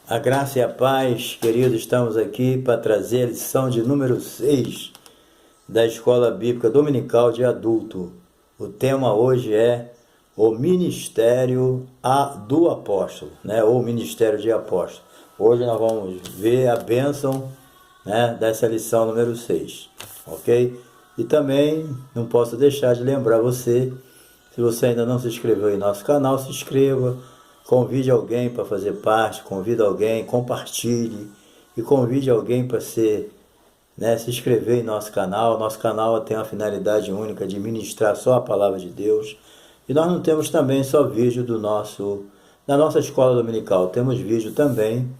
A graça e a paz, queridos, estamos aqui para trazer a lição de número 6 da Escola Bíblica Dominical de Adulto. O tema hoje é o Ministério do Apóstolo, ou Ministério de Apóstolo. Hoje nós vamos ver a bênção, dessa lição número 6, ok? E também não posso deixar de lembrar você, se você ainda não se inscreveu em nosso canal, se inscreva. Convide alguém para fazer parte, convide alguém, compartilhe e convide alguém para se inscrever em nosso canal. Nosso canal tem uma finalidade única de ministrar só a palavra de Deus. E nós não temos também só vídeo da nossa escola dominical, temos vídeo também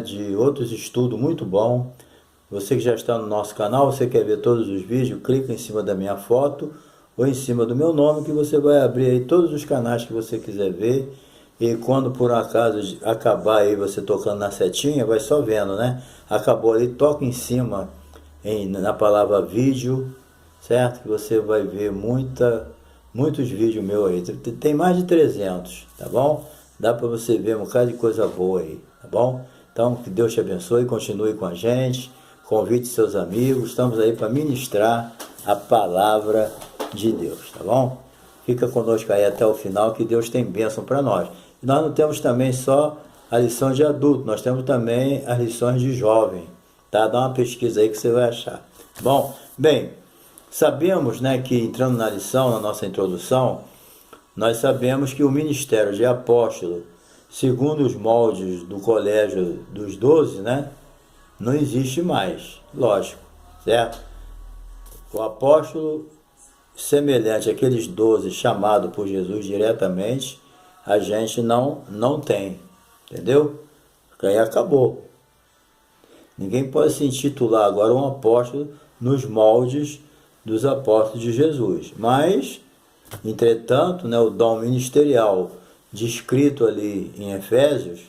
de outros estudos muito bom. Você que já está no nosso canal, você quer ver todos os vídeos, clica em cima da minha foto ou em cima do meu nome que você vai abrir aí todos os canais que você quiser ver. E quando por um acaso acabar aí você tocando na setinha, vai só vendo, Acabou ali, toca em cima na palavra vídeo, certo? Que você vai ver muitos vídeos meus aí. Tem mais de 300, tá bom? Dá para você ver um bocado de coisa boa aí, tá bom? Então, que Deus te abençoe, continue com a gente, convide seus amigos, estamos aí para ministrar a palavra de Deus, tá bom? Fica conosco aí até o final, que Deus tem bênção para nós. E nós não temos também só a lição de adulto, nós temos também as lições de jovem, tá? Dá uma pesquisa aí que você vai achar. Bom, sabemos, que entrando na lição, na nossa introdução, nós sabemos que o ministério de apóstolo, segundo os moldes do colégio dos 12, não existe mais, lógico, certo? O apóstolo semelhante àqueles 12 chamados por Jesus diretamente, a gente não tem, entendeu? Aí acabou. Ninguém pode se intitular agora um apóstolo nos moldes dos apóstolos de Jesus. Mas, entretanto, o dom ministerial descrito ali em Efésios,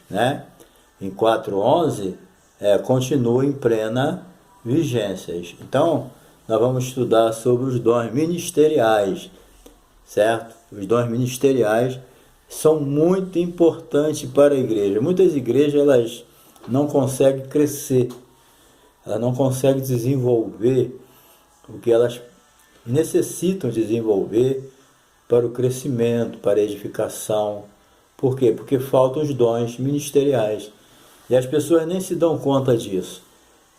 em 4:11, continua em plena vigência. Então, nós vamos estudar sobre os dons ministeriais, certo? Os dons ministeriais são muito importantes para a igreja. Muitas igrejas, elas não conseguem crescer, elas não conseguem desenvolver o que elas necessitam desenvolver para o crescimento, para a edificação. Por quê? Porque faltam os dons ministeriais. E as pessoas nem se dão conta disso.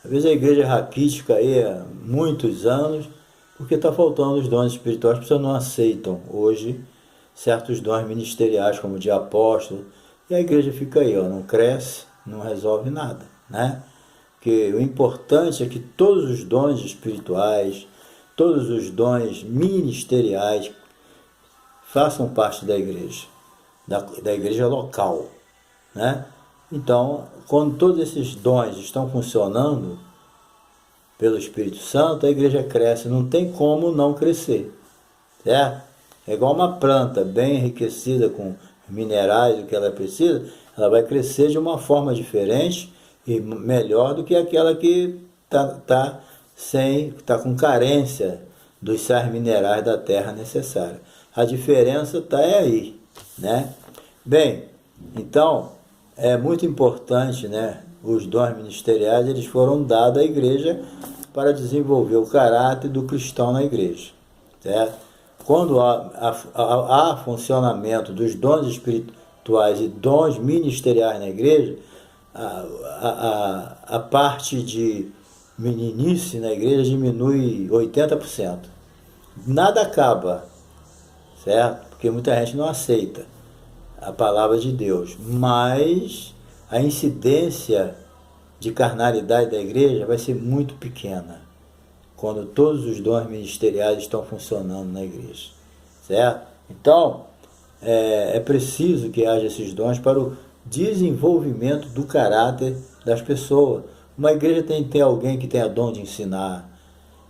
Às vezes a igreja é raquítica aí há muitos anos, porque está faltando os dons espirituais, as pessoas não aceitam hoje certos dons ministeriais, como de apóstolo, e a igreja fica aí, não cresce, não resolve nada, Porque o importante é que todos os dons espirituais, todos os dons ministeriais façam parte da igreja, da igreja local, Então, quando todos esses dons estão funcionando pelo Espírito Santo, a igreja cresce, não tem como não crescer, certo? É igual uma planta bem enriquecida com minerais, o que ela precisa, ela vai crescer de uma forma diferente e melhor do que aquela que está com carência dos sais minerais da terra necessária. A diferença está aí, Então, é muito importante, os dons ministeriais, eles foram dados à igreja para desenvolver o caráter do cristão na igreja, certo? Quando há funcionamento dos dons espirituais e dons ministeriais na igreja, a parte de meninice na igreja diminui 80%. Nada acaba, certo? Porque muita gente não aceita a palavra de Deus, mas a incidência de carnalidade da igreja vai ser muito pequena quando todos os dons ministeriais estão funcionando na igreja, certo? Então, é preciso que haja esses dons para o desenvolvimento do caráter das pessoas. Uma igreja tem que ter alguém que tenha dom de ensinar,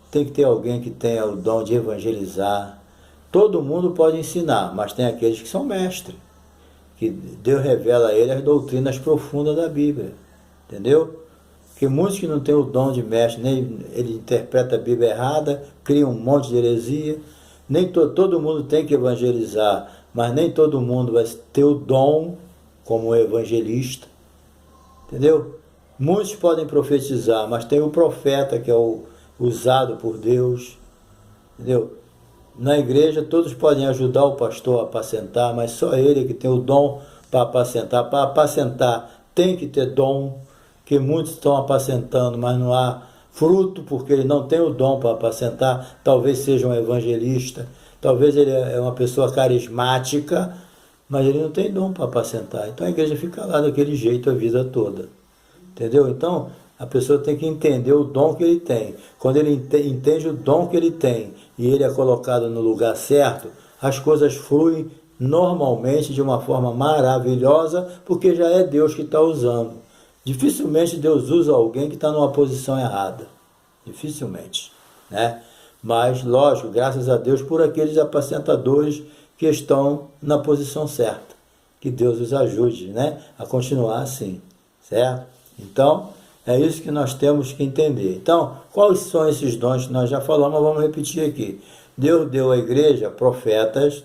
tem que ter alguém que tenha o dom de evangelizar. Todo mundo pode ensinar, mas tem aqueles que são mestres, que Deus revela a ele as doutrinas profundas da Bíblia, entendeu? Porque muitos que não têm o dom de mestre, nem ele interpreta a Bíblia errada, cria um monte de heresia. Nem todo mundo tem que evangelizar, mas nem todo mundo vai ter o dom como evangelista, entendeu? Muitos podem profetizar, mas tem o profeta que é o usado por Deus, entendeu? Na igreja todos podem ajudar o pastor a apacentar, mas só ele que tem o dom para apacentar. Para apacentar tem que ter dom, que muitos estão apacentando, mas não há fruto porque ele não tem o dom para apacentar. Talvez seja um evangelista, talvez ele é uma pessoa carismática, mas ele não tem dom para apacentar. Então a igreja fica lá daquele jeito a vida toda. Entendeu? Então, a pessoa tem que entender o dom que ele tem. Quando ele entende o dom que ele tem e ele é colocado no lugar certo, as coisas fluem normalmente de uma forma maravilhosa, porque já é Deus que está usando. Dificilmente Deus usa alguém que está numa posição errada. Dificilmente, né? Mas, lógico, graças a Deus por aqueles apacentadores que estão na posição certa. Que Deus os ajude, né, a continuar assim, certo? Então, é isso que nós temos que entender. Então, quais são esses dons que nós já falamos, mas vamos repetir aqui. Deus deu à igreja profetas,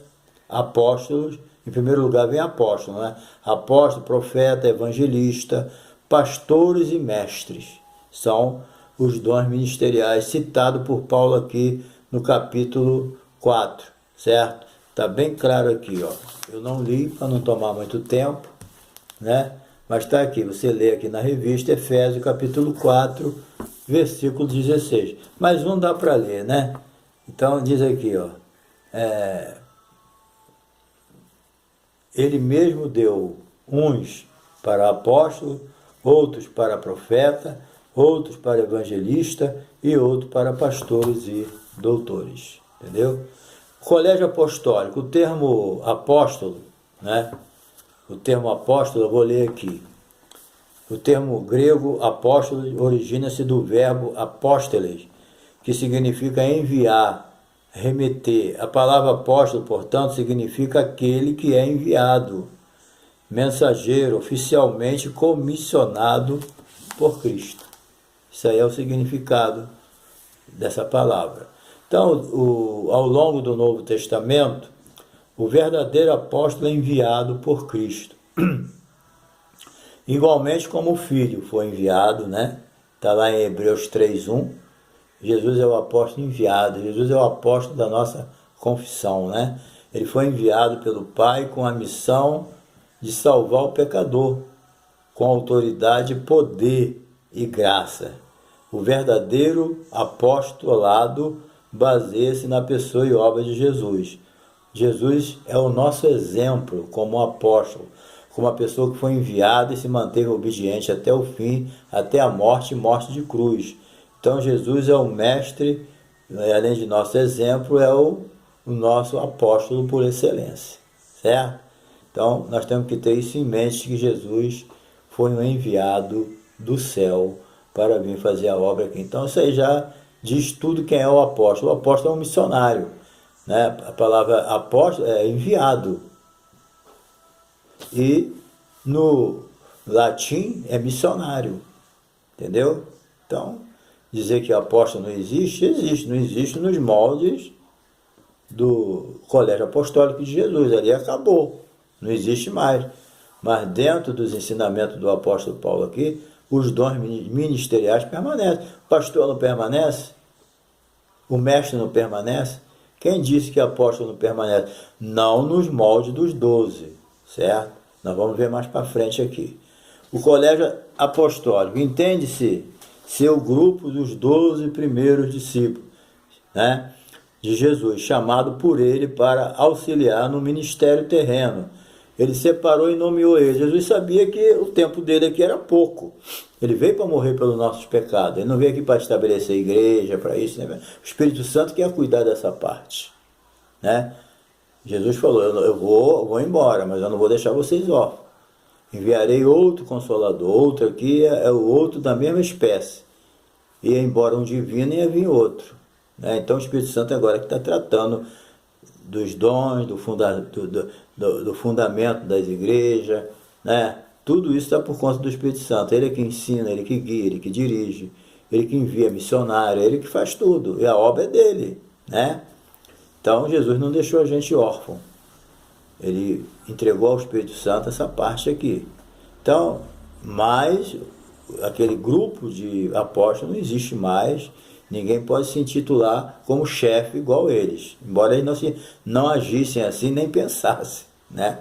apóstolos, em primeiro lugar vem apóstolo, né? Apóstolo, profeta, evangelista, pastores e mestres. São os dons ministeriais citados por Paulo aqui no capítulo 4, certo? Está bem claro aqui, ó. Eu não li para não tomar muito tempo, né? Mas está aqui, você lê aqui na revista Efésios, capítulo 4, versículo 16. Mas não dá para ler, né? Então diz aqui, ó. Ele mesmo deu uns para apóstolo, outros para profeta, outros para evangelista e outros para pastores e doutores. Entendeu? Colégio apostólico, o termo apóstolo, né? O termo apóstolo, eu vou ler aqui. O termo grego apóstolo origina-se do verbo apósteles, que significa enviar, remeter. A palavra apóstolo, portanto, significa aquele que é enviado, mensageiro, oficialmente comissionado por Cristo. Isso aí é o significado dessa palavra. Então, ao longo do Novo Testamento, o verdadeiro apóstolo é enviado por Cristo. Igualmente como o Filho foi enviado, né? Está lá em Hebreus 3:1. Jesus é o apóstolo enviado. Jesus é o apóstolo da nossa confissão, né? Ele foi enviado pelo Pai com a missão de salvar o pecador, com autoridade, poder e graça. O verdadeiro apostolado baseia-se na pessoa e obra de Jesus. Jesus é o nosso exemplo como apóstolo, como uma pessoa que foi enviada e se manteve obediente até o fim, até a morte e morte de cruz. Então Jesus é o mestre, além de nosso exemplo, é o nosso apóstolo por excelência, certo? Então nós temos que ter isso em mente, que Jesus foi um enviado do céu para vir fazer a obra aqui. Então isso aí já diz tudo quem é o apóstolo. O apóstolo é um missionário, né? A palavra apóstolo é enviado. E no latim é missionário. Entendeu? Então, dizer que apóstolo não existe, existe. Não existe nos moldes do colégio apostólico de Jesus. Ali acabou. Não existe mais. Mas dentro dos ensinamentos do apóstolo Paulo aqui, os dons ministeriais permanecem. O pastor não permanece? O mestre não permanece? Quem disse que apóstolo não permanece? Não nos moldes dos 12, certo? Nós vamos ver mais para frente aqui. O colégio apostólico, entende-se ser o grupo dos 12 primeiros discípulos, né, de Jesus, chamado por ele para auxiliar no ministério terreno. Ele separou e nomeou ele. Jesus sabia que o tempo dele aqui era pouco. Ele veio para morrer pelos nossos pecados. Ele não veio aqui para estabelecer igreja, para isso, né? O Espírito Santo quer cuidar dessa parte, né? Jesus falou, eu vou embora, mas eu não vou deixar vocês órfãos. Enviarei outro Consolador. Outro aqui é o outro da mesma espécie. Ia embora um divino e ia vir outro, né? Então o Espírito Santo agora que está tratando dos dons, do fundamento das igrejas, né? Tudo isso está por conta do Espírito Santo. Ele é que ensina, ele que guia, ele que dirige, ele que envia missionário, ele que faz tudo. E a obra é dele, né? Então Jesus não deixou a gente órfão. Ele entregou ao Espírito Santo essa parte aqui. Então, Mas aquele grupo de apóstolos não existe mais, ninguém pode se intitular como chefe igual eles, embora eles não agissem assim nem pensassem, né?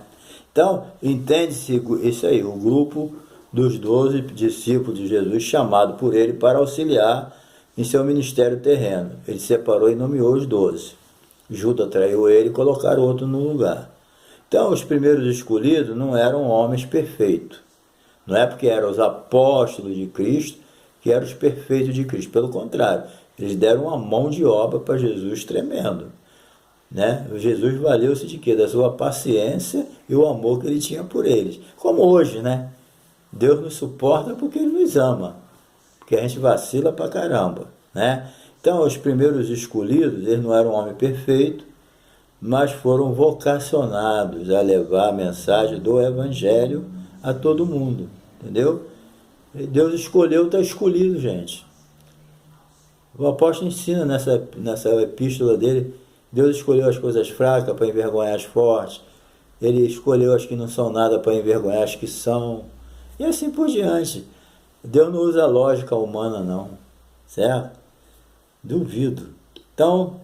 Então, entende-se isso aí, o grupo dos 12 discípulos de Jesus, chamado por ele para auxiliar em seu ministério terreno. Ele separou e nomeou os 12. Judas traiu ele e colocaram outro no lugar. Então, os primeiros escolhidos não eram homens perfeitos. Não é porque eram os apóstolos de Cristo que eram os perfeitos de Cristo. Pelo contrário, eles deram uma mão de obra para Jesus tremendo, né? Jesus valeu-se de quê? Da sua paciência e o amor que ele tinha por eles. Como hoje, né? Deus nos suporta porque ele nos ama, porque a gente vacila pra caramba, né? Então, os primeiros escolhidos, eles não eram homens perfeitos, mas foram vocacionados a levar a mensagem do Evangelho a todo mundo, entendeu? E Deus escolheu, está escolhido, gente. O apóstolo ensina nessa epístola dele, Deus escolheu as coisas fracas para envergonhar as fortes, ele escolheu as que não são nada para envergonhar as que são, e assim por diante. Deus não usa lógica humana não, certo? Duvido. Então,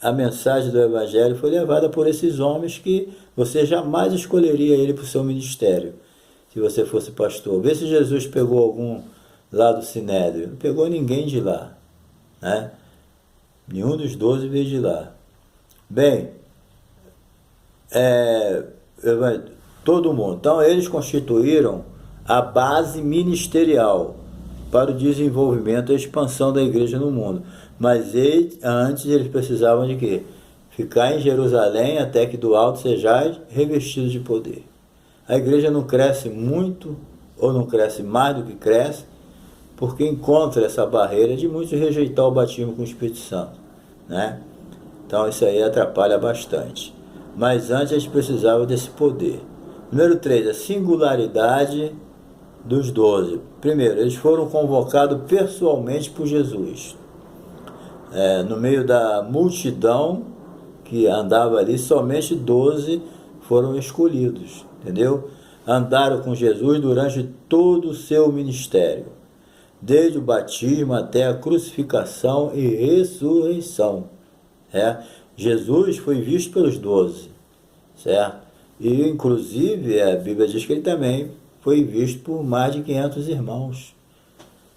a mensagem do Evangelho foi levada por esses homens que você jamais escolheria ele para o seu ministério, se você fosse pastor. Vê se Jesus pegou algum lá do Sinédrio. Não pegou ninguém de lá, né? Nenhum dos 12 veio de lá. Bem, todo mundo. Então, eles constituíram a base ministerial para o desenvolvimento e a expansão da igreja no mundo. Mas antes eles precisavam de quê? Ficar em Jerusalém até que do alto sejais revestidos de poder. A igreja não cresce muito ou não cresce mais do que cresce porque encontra essa barreira de muitos rejeitar o batismo com o Espírito Santo, né? Então isso aí atrapalha bastante. Mas antes eles precisavam desse poder. Número 3, a singularidade dos 12. Primeiro, eles foram convocados pessoalmente por Jesus. No meio da multidão que andava ali, somente 12 foram escolhidos, entendeu? Andaram com Jesus durante todo o seu ministério, desde o batismo até a crucificação e ressurreição. Jesus foi visto pelos 12, certo? E inclusive a Bíblia diz que ele também foi visto por mais de 500 irmãos,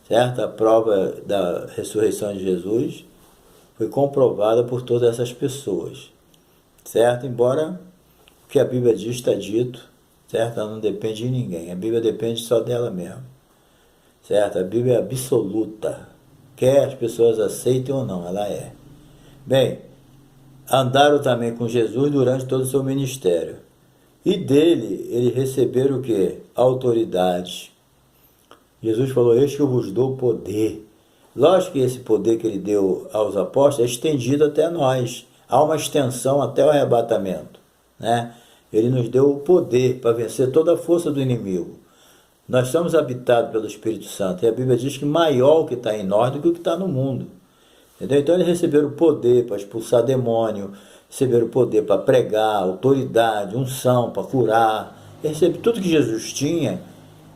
certo? A prova da ressurreição de Jesus foi comprovada por todas essas pessoas, certo? Embora o que a Bíblia diz está dito, certo? Ela não depende de ninguém, a Bíblia depende só dela mesmo, certo? A Bíblia é absoluta, quer as pessoas aceitem ou não, ela é. Bem, andaram também com Jesus durante todo o seu ministério, e dele eles receberam o quê? Autoridade. Jesus falou, eis que eu vos dou poder. Lógico que esse poder que ele deu aos apóstolos é estendido até nós. Há uma extensão até o arrebatamento, né? Ele nos deu o poder para vencer toda a força do inimigo. Nós somos habitados pelo Espírito Santo. E a Bíblia diz que maior o que está em nós do que o que está no mundo. Entendeu? Então eles receberam o poder para expulsar demônio, receberam o poder para pregar, autoridade, unção para curar. Eles receberam tudo que Jesus tinha,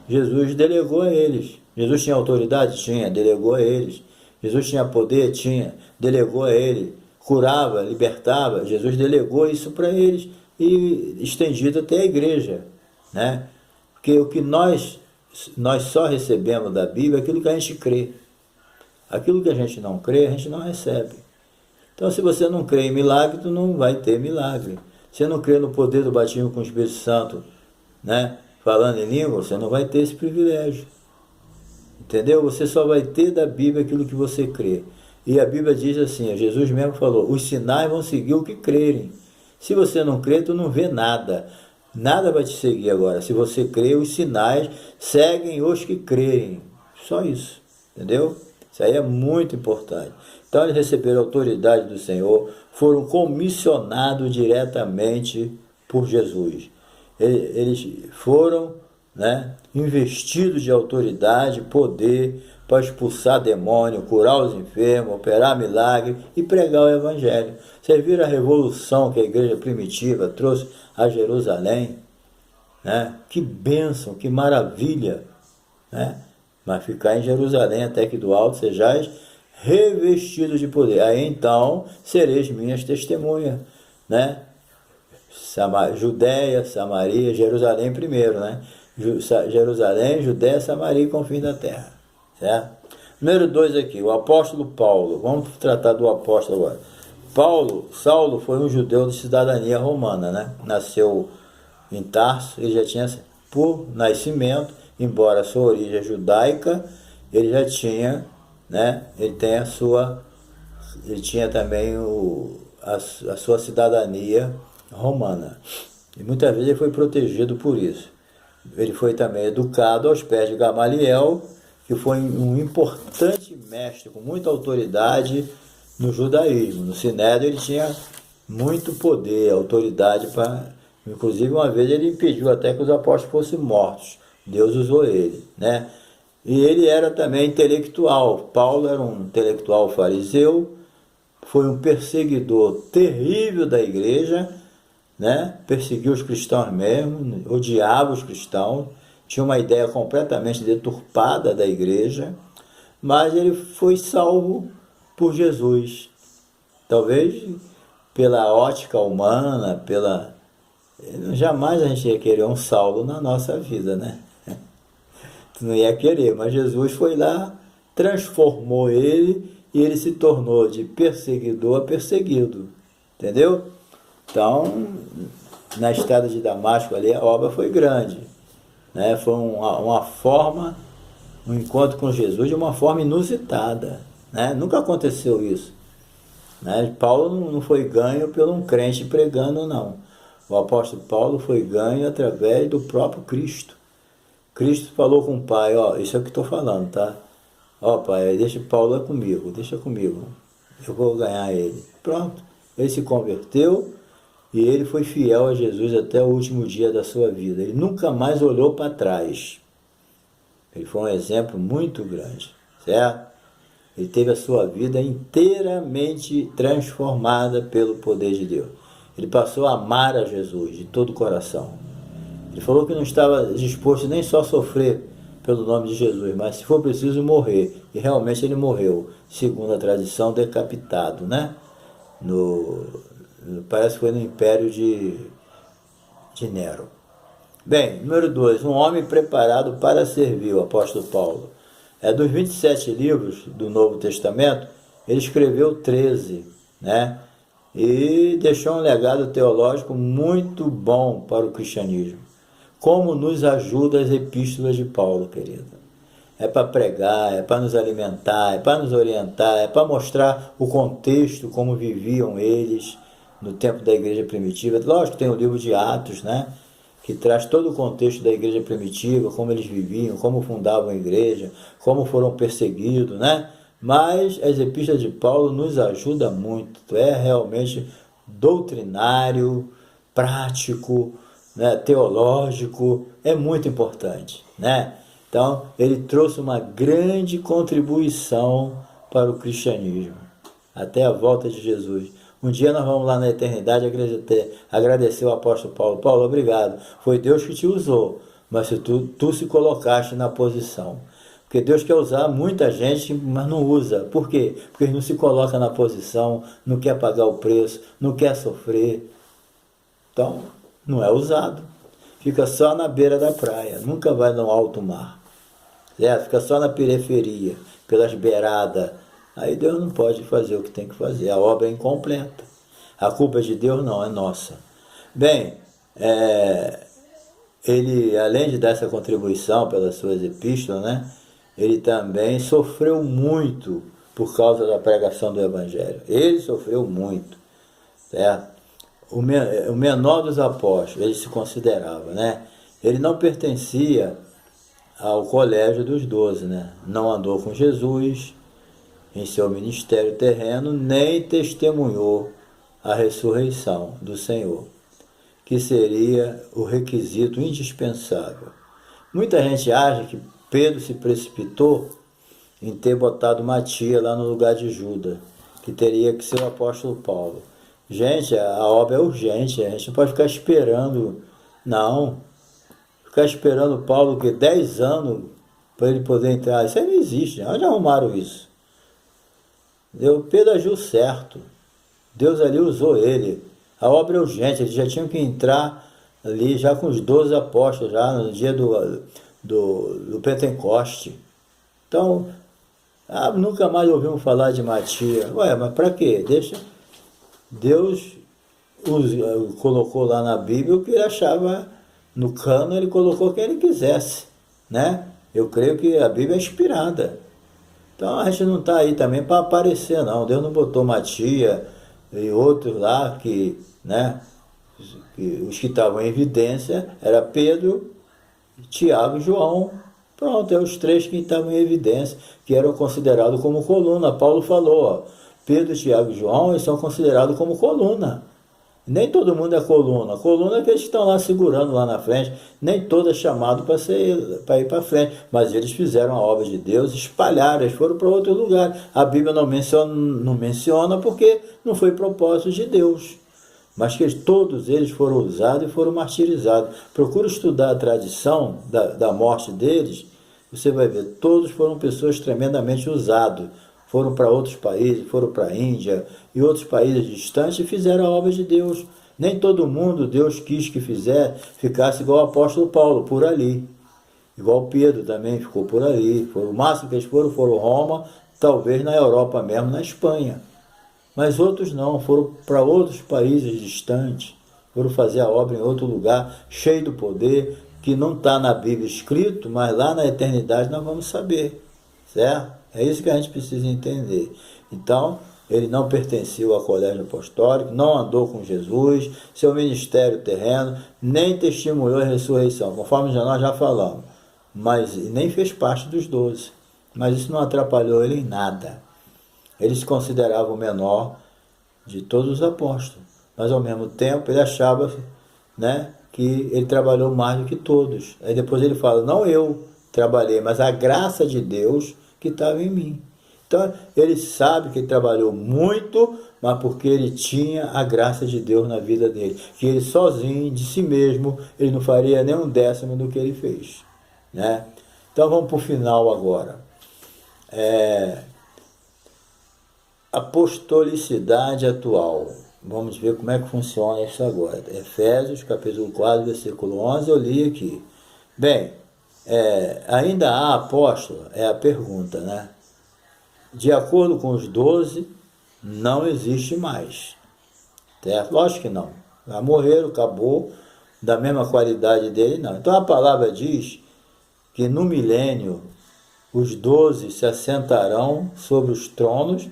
Jesus delegou a eles. Jesus tinha autoridade? Tinha, delegou a eles. Jesus tinha poder? Tinha, delegou a eles. Curava, libertava, Jesus delegou isso para eles e estendido até a igreja, né? Porque o que nós só recebemos da Bíblia é aquilo que a gente crê. Aquilo que a gente não crê, a gente não recebe. Então, se você não crê em milagre, tu não vai ter milagre. Se você não crê no poder do batismo com o Espírito Santo, né? Falando em língua, você não vai ter esse privilégio. Entendeu? Você só vai ter da Bíblia aquilo que você crê. E a Bíblia diz assim, Jesus mesmo falou, os sinais vão seguir o que crerem. Se você não crê, tu não vê nada. Nada vai te seguir agora. Se você crê, os sinais seguem os que crerem. Só isso. Entendeu? Isso aí é muito importante. Então eles receberam a autoridade do Senhor, foram comissionados diretamente por Jesus. Eles foram, né, investidos de autoridade, poder, para expulsar demônio, curar os enfermos, operar milagre e pregar o Evangelho. Vocês viram a revolução que a igreja primitiva trouxe a Jerusalém? Né? Que bênção, que maravilha! né? Mas ficar em Jerusalém até que do alto sejais revestidos de poder. Aí então sereis minhas testemunhas, né? Judéia, Samaria, Jerusalém primeiro, né? Jerusalém, Judéia, Samaria e confins da terra, certo? Número 2 aqui, o apóstolo Paulo. Vamos tratar do apóstolo agora. Saulo foi um judeu de cidadania romana, né? Nasceu em Tarso, ele já tinha, por nascimento, embora a sua origem judaica, ele já tinha, né? Ele tinha também a sua cidadania romana. E muitas vezes ele foi protegido por isso. Ele foi também educado aos pés de Gamaliel, que foi um importante mestre com muita autoridade no judaísmo. No Sinédrio ele tinha muito poder, autoridade para... Inclusive uma vez ele impediu até que os apóstolos fossem mortos. Deus usou ele, né? E ele era também intelectual. Paulo era um intelectual fariseu, foi um perseguidor terrível da igreja, né? Perseguiu os cristãos mesmo, odiava os cristãos, tinha uma ideia completamente deturpada da igreja, mas ele foi salvo por Jesus. Talvez pela ótica humana, jamais a gente ia querer um Saulo na nossa vida, né? Tu não ia querer, mas Jesus foi lá, transformou ele e ele se tornou de perseguidor a perseguido, entendeu? Então, na estrada de Damasco ali, a obra foi grande, né? Foi uma forma, um encontro com Jesus de uma forma inusitada, né? Nunca aconteceu isso, né? Paulo não foi ganho por um crente pregando, não. O apóstolo Paulo foi ganho através do próprio Cristo. Cristo falou com o Pai, ó, isso é o que estou falando, tá? Ó, Pai, deixa Paulo comigo, eu vou ganhar ele. Pronto, ele se converteu e ele foi fiel a Jesus até o último dia da sua vida. Ele nunca mais olhou para trás. Ele foi um exemplo muito grande, certo? Ele teve a sua vida inteiramente transformada pelo poder de Deus. Ele passou a amar a Jesus de todo o coração. Ele falou que não estava disposto nem só a sofrer pelo nome de Jesus, mas se for preciso morrer. E realmente ele morreu, segundo a tradição, decapitado, né? Parece que foi no Império de Nero. Bem, número 2, um homem preparado para servir, o apóstolo Paulo. Dos 27 livros do Novo Testamento, ele escreveu 13, né? E deixou um legado teológico muito bom para o cristianismo. Como nos ajuda as epístolas de Paulo, querido? É para pregar, é para nos alimentar, é para nos orientar, é para mostrar o contexto, como viviam eles no tempo da igreja primitiva. Lógico que tem o livro de Atos, né? Que traz todo o contexto da igreja primitiva, como eles viviam, como fundavam a igreja, como foram perseguidos, né? Mas as epístolas de Paulo nos ajudam muito, é realmente doutrinário, prático, né? Teológico, é muito importante, né? Então, ele trouxe uma grande contribuição para o cristianismo, até a volta de Jesus. Um dia nós vamos lá na eternidade agradecer o apóstolo Paulo. Paulo, obrigado. Foi Deus que te usou, mas tu se colocaste na posição. Porque Deus quer usar muita gente, mas não usa. Por quê? Porque ele não se coloca na posição, não quer pagar o preço, não quer sofrer. Então, não é usado. Fica só na beira da praia, nunca vai no alto mar. Certo? Fica só na periferia, pelas beiradas. Aí Deus não pode fazer o que tem que fazer, a obra é incompleta. A culpa é de Deus não, é nossa. Bem, ele, além de dar essa contribuição pelas suas epístolas, né, ele também sofreu muito por causa da pregação do Evangelho. Ele sofreu muito, certo? O menor dos apóstolos, ele se considerava, né? Ele não pertencia ao colégio dos 12, né? Não andou com Jesus em seu ministério terreno, nem testemunhou a ressurreição do Senhor, que seria o requisito indispensável. Muita gente acha que Pedro se precipitou em ter botado Matias lá no lugar de Judas, que teria que ser o apóstolo Paulo. Gente, a obra é urgente, a gente não pode ficar esperando, não. Ficar esperando Paulo, que 10 anos para ele poder entrar. Isso aí não existe. Onde arrumaram isso? Pedro agiu certo. Deus ali usou ele. A obra é urgente. Eles já tinham que entrar ali já com os 12 apóstolos, já no dia do Pentecoste. Então, nunca mais ouvimos falar de Matias. Ué, mas para quê? Deus colocou lá na Bíblia o que ele achava no cano, ele colocou quem ele quisesse, né? Eu creio que a Bíblia é inspirada. Então a gente não está aí também para aparecer, não. Deus não botou Matias e outros lá que, né? Os que estavam em evidência era Pedro, Tiago e João. Pronto, é os três que estavam em evidência, que eram considerados como coluna. Paulo falou, ó, Pedro, Tiago e João, eles são considerados como coluna. Nem todo mundo é coluna. Coluna é aqueles que estão lá segurando lá na frente. Nem todo é chamado para ir para frente. Mas eles fizeram a obra de Deus, espalharam, eles foram para outro lugar. A Bíblia não menciona porque não foi propósito de Deus. Mas que todos eles foram usados e foram martirizados. Procura estudar a tradição da morte deles, você vai ver, todos foram pessoas tremendamente usadas. Foram para outros países, foram para a Índia e outros países distantes e fizeram a obra de Deus. Nem todo mundo Deus quis que ficasse igual o apóstolo Paulo, por ali. Igual Pedro também ficou por ali. O máximo que eles foram Roma, talvez na Europa mesmo, na Espanha. Mas outros não, foram para outros países distantes, foram fazer a obra em outro lugar, cheio do poder, que não está na Bíblia escrito, mas lá na eternidade nós vamos saber, certo? É isso que a gente precisa entender. Então, ele não pertenceu ao colégio apostólico, não andou com Jesus, seu ministério terreno, nem testemunhou a ressurreição, conforme nós já falamos, mas nem fez parte dos 12. Mas isso não atrapalhou ele em nada. Ele se considerava o menor de todos os apóstolos, mas ao mesmo tempo ele achava, né, que ele trabalhou mais do que todos. Aí depois ele fala, não eu trabalhei, mas a graça de Deus que estava em mim. Então ele sabe que ele trabalhou muito, mas porque ele tinha a graça de Deus na vida dele, que ele sozinho, de si mesmo, ele não faria nem 1/10 do que ele fez, né? Então vamos para o final agora. Apostolicidade atual. Vamos ver como é que funciona isso agora. Efésios, capítulo 4, versículo 11, eu li aqui. Bem, ainda há apóstolo? É a pergunta, né? De acordo com os 12, não existe mais. Certo? Lógico que não. Já morreram, acabou, da mesma qualidade dele, não. Então a palavra diz que no milênio os 12 se assentarão sobre os tronos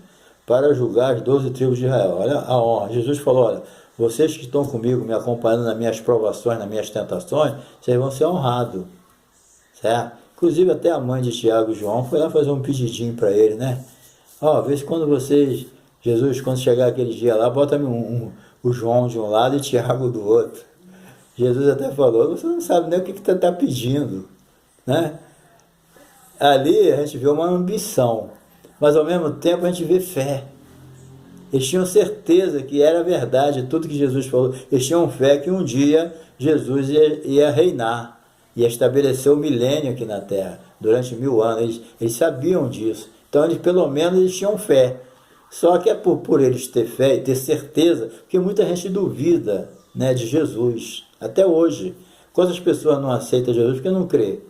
para julgar as 12 tribos de Israel. Olha a honra. Jesus falou, olha, vocês que estão comigo, me acompanhando nas minhas provações, nas minhas tentações, vocês vão ser honrados. Certo? Inclusive até a mãe de Tiago e João foi lá fazer um pedidinho para ele, né? Ó, vê se quando vocês, Jesus, quando chegar aquele dia lá, bota o João de um lado e Tiago do outro. Jesus até falou, você não sabe nem o que está pedindo, né? Ali a gente vê uma ambição, mas ao mesmo tempo a gente vê fé. Eles tinham certeza que era verdade tudo que Jesus falou. Eles tinham fé que um dia Jesus ia reinar, ia estabelecer o milênio aqui na Terra, durante 1000 anos. Eles sabiam disso. Então, pelo menos, eles tinham fé. Só que é por eles ter fé e ter certeza, porque muita gente duvida, né, de Jesus. Até hoje. Quantas pessoas não aceitam Jesus porque não crê?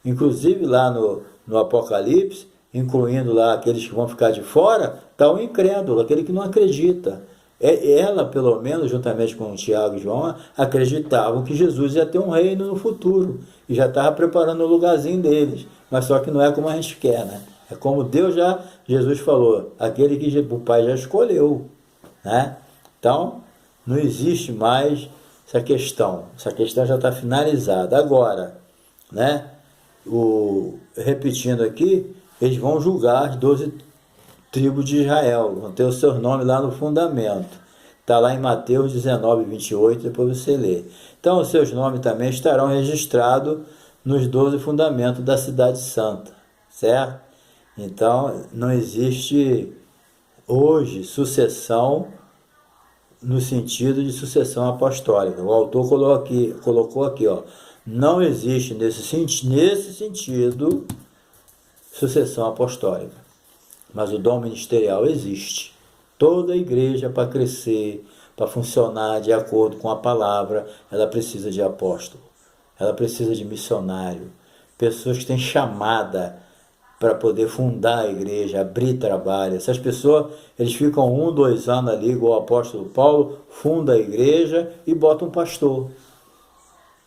Inclusive lá no Apocalipse, incluindo lá aqueles que vão ficar de fora, está o incrédulo, aquele que não acredita. Ela, pelo menos, juntamente com Tiago e João, acreditavam que Jesus ia ter um reino no futuro. E já estava preparando o lugarzinho deles. Mas só que não é como a gente quer, né? É como Jesus falou, aquele que o Pai já escolheu, né? Então, não existe mais essa questão. Essa questão já está finalizada. Agora, né? Repetindo aqui, eles vão julgar as 12 tribos de Israel, vão ter o seu nome lá no fundamento. Está lá em Mateus 19, 28, depois você lê. Então, os seus nomes também estarão registrados nos 12 fundamentos da cidade santa, certo? Então, não existe hoje sucessão no sentido de sucessão apostólica. O autor colocou aqui, ó, não existe nesse sentido sucessão apostólica. Mas o dom ministerial existe. Toda igreja, para crescer, para funcionar de acordo com a palavra, ela precisa de apóstolo. Ela precisa de missionário. Pessoas que têm chamada para poder fundar a igreja, abrir trabalho. Essas pessoas, eles ficam 1, 2 anos ali, igual o apóstolo Paulo, funda a igreja e bota um pastor.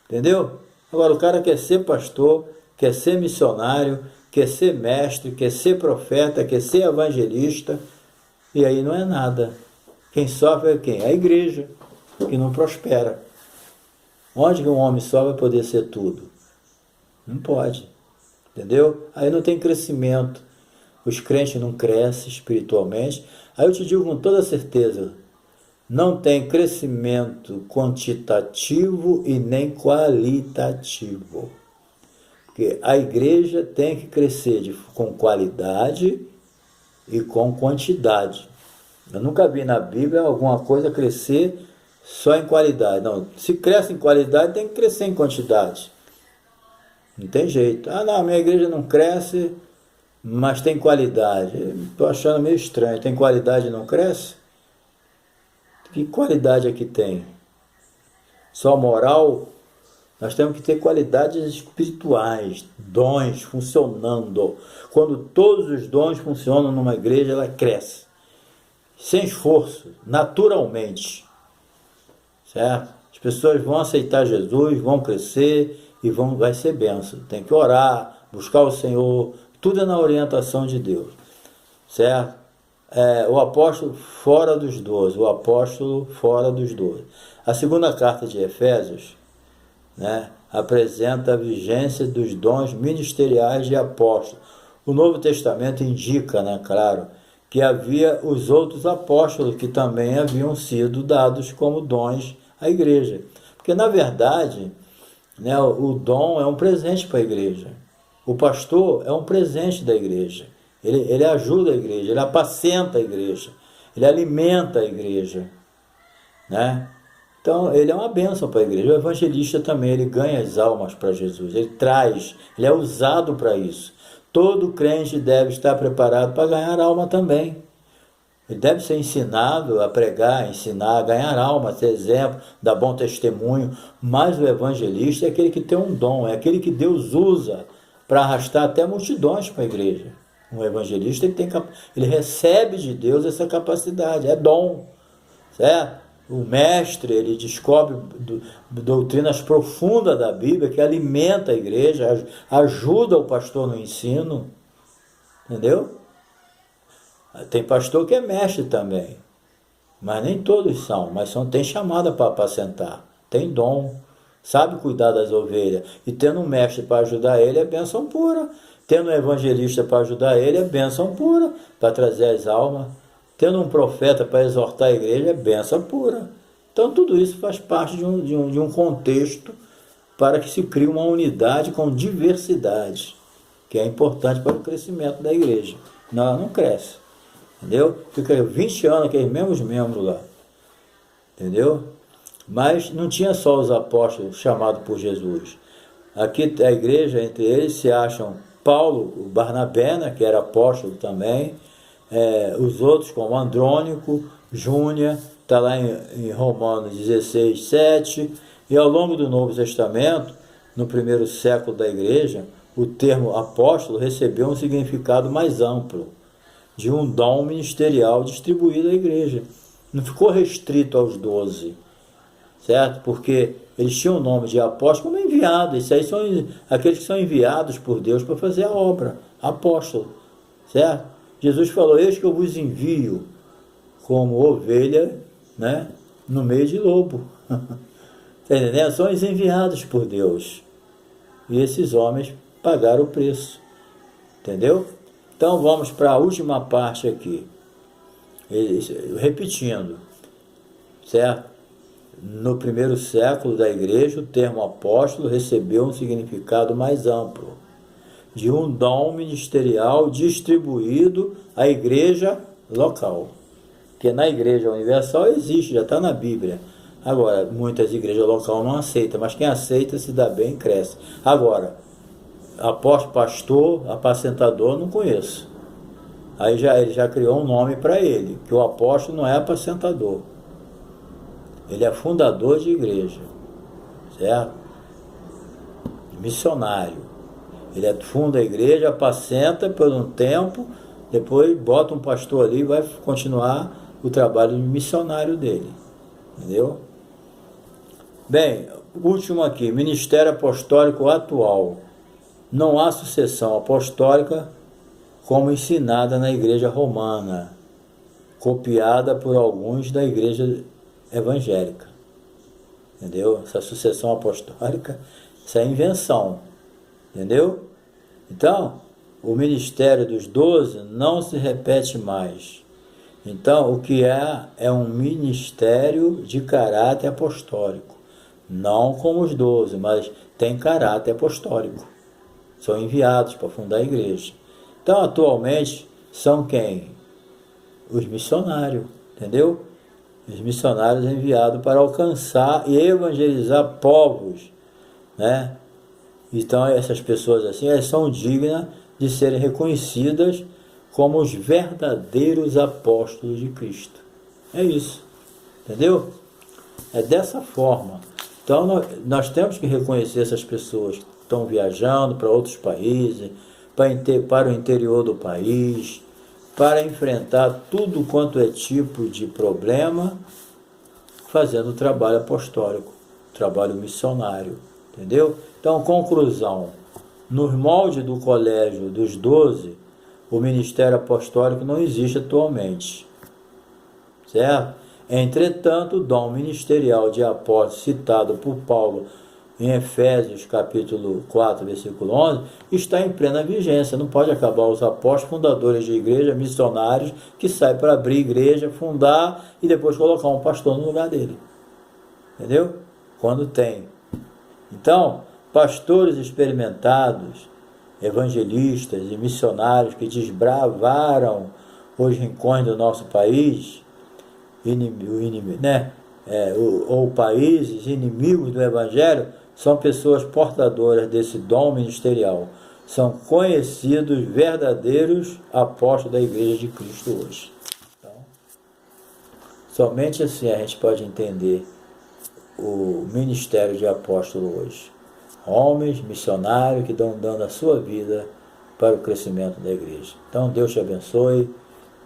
Entendeu? Agora, o cara quer ser pastor, quer ser missionário, quer ser mestre, quer ser profeta, quer ser evangelista, e aí não é nada. Quem sofre é quem? A igreja, que não prospera. Onde que um homem só vai poder ser tudo? Não pode. Entendeu? Aí não tem crescimento. Os crentes não crescem espiritualmente. Aí eu te digo com toda certeza, não tem crescimento quantitativo e nem qualitativo. Porque a igreja tem que crescer com qualidade e com quantidade. Eu nunca vi na Bíblia alguma coisa crescer só em qualidade. Não, se cresce em qualidade, tem que crescer em quantidade. Não tem jeito. Ah, não, minha igreja não cresce, mas tem qualidade. Estou achando meio estranho. Tem qualidade e não cresce? Que qualidade é que tem? Só moral? Nós temos que ter qualidades espirituais, dons funcionando. Quando todos os dons funcionam numa igreja, ela cresce. Sem esforço, naturalmente. Certo? As pessoas vão aceitar Jesus, vão crescer e vai ser bênção. Tem que orar, buscar o Senhor, tudo é na orientação de Deus. Certo? O apóstolo fora dos 12, o apóstolo fora dos 12. A segunda carta de Efésios, né, apresenta a vigência dos dons ministeriais de apóstolo. O Novo Testamento indica, né, claro, que havia os outros apóstolos que também haviam sido dados como dons à igreja. Porque, na verdade, né, o dom é um presente para a igreja. O pastor é um presente da igreja. Ele ajuda a igreja, ele apacenta a igreja, ele alimenta a igreja. Né? Então, ele é uma bênção para a igreja. O evangelista também, ele ganha as almas para Jesus, ele traz, ele é usado para isso. Todo crente deve estar preparado para ganhar alma também. Ele deve ser ensinado a pregar, ensinar, a ganhar alma, ser exemplo, dar bom testemunho. Mas o evangelista é aquele que tem um dom, é aquele que Deus usa para arrastar até multidões para a igreja. Um evangelista ele recebe de Deus essa capacidade, é dom. Certo? O mestre, ele descobre doutrinas profundas da Bíblia que alimenta a igreja, ajuda o pastor no ensino. Entendeu? Tem pastor que é mestre também, mas nem todos são, mas tem chamada para apacentar, tem dom, sabe cuidar das ovelhas, e tendo um mestre para ajudar ele é bênção pura, tendo um evangelista para ajudar ele é bênção pura, para trazer as almas, tendo um profeta para exortar a igreja é bênção pura. Então tudo isso faz parte de um contexto para que se crie uma unidade com diversidade, que é importante para o crescimento da igreja. Não, ela não cresce. Entendeu? Fica 20 anos aqueles mesmos membros lá. Entendeu? Mas não tinha só os apóstolos chamados por Jesus. Aqui a igreja, entre eles, se acham Paulo, o Barnabé, né, que era apóstolo também, os outros como Andrônico, Júnia, está lá em Romanos 16, 7, e ao longo do Novo Testamento, no primeiro século da igreja, o termo apóstolo recebeu um significado mais amplo, de um dom ministerial distribuído à igreja. Não ficou restrito aos 12, certo? Porque eles tinham o nome de apóstolo como enviado. Esses aí são aqueles que são enviados por Deus para fazer a obra, apóstolo, certo? Jesus falou, eis que eu vos envio como ovelha, né, no meio de lobo. Está entendendo? São os enviados por Deus. E esses homens pagaram o preço. Entendeu? Então vamos para a última parte aqui. Repetindo, certo? No primeiro século da igreja, o termo apóstolo recebeu um significado mais amplo, de um dom ministerial distribuído à igreja local. Porque na igreja universal existe, já está na Bíblia. Agora, muitas igrejas locais não aceitam, mas quem aceita se dá bem e cresce. Agora, apóstolo, pastor, apacentador, não conheço. Aí ele já criou um nome para ele, que o apóstolo não é apacentador. Ele é fundador de igreja, certo? Missionário. Ele funda a igreja, apacenta por um tempo, depois bota um pastor ali e vai continuar o trabalho missionário dele. Entendeu? Bem, último aqui, ministério apostólico atual. Não há sucessão apostólica como ensinada na igreja romana, copiada por alguns da igreja evangélica. Entendeu? Essa sucessão apostólica, isso é invenção. Entendeu? Então, o ministério dos 12 não se repete mais. Então, o que é um ministério de caráter apostólico. Não como os 12, mas tem caráter apostólico. São enviados para fundar a igreja. Então, atualmente, são quem? Os missionários, entendeu? Os missionários enviados para alcançar e evangelizar povos, né? Então, essas pessoas assim, elas são dignas de serem reconhecidas como os verdadeiros apóstolos de Cristo. É isso, entendeu? É dessa forma. Então, nós temos que reconhecer essas pessoas que estão viajando para outros países, para o interior do país, para enfrentar tudo quanto é tipo de problema, fazendo trabalho apostólico, trabalho missionário, entendeu? Então, conclusão, nos moldes do colégio dos 12, o ministério apostólico não existe atualmente, certo? Entretanto, o dom ministerial de apóstolo citado por Paulo em Efésios capítulo 4, versículo 11, está em plena vigência. Não pode acabar. Os apóstolos, fundadores de igreja, missionários, que saem para abrir igreja, fundar e depois colocar um pastor no lugar dele. Entendeu? Quando tem. Então, pastores experimentados, evangelistas e missionários que desbravaram os rincões do nosso país, ou países inimigos do Evangelho, são pessoas portadoras desse dom ministerial. São conhecidos verdadeiros apóstolos da Igreja de Cristo hoje. Então, somente assim a gente pode entender o ministério de apóstolo hoje. Homens missionários que estão dando a sua vida para o crescimento da igreja. Então, Deus te abençoe.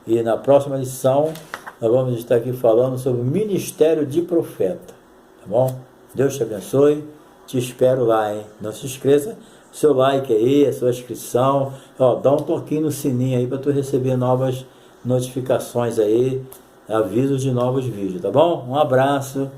E na próxima lição, nós vamos estar aqui falando sobre o ministério de profeta. Tá bom? Deus te abençoe. Te espero lá, hein? Não se esqueça, seu like aí, a sua inscrição. Ó, dá um toquinho no sininho aí para tu receber novas notificações aí, avisos de novos vídeos, tá bom? Um abraço.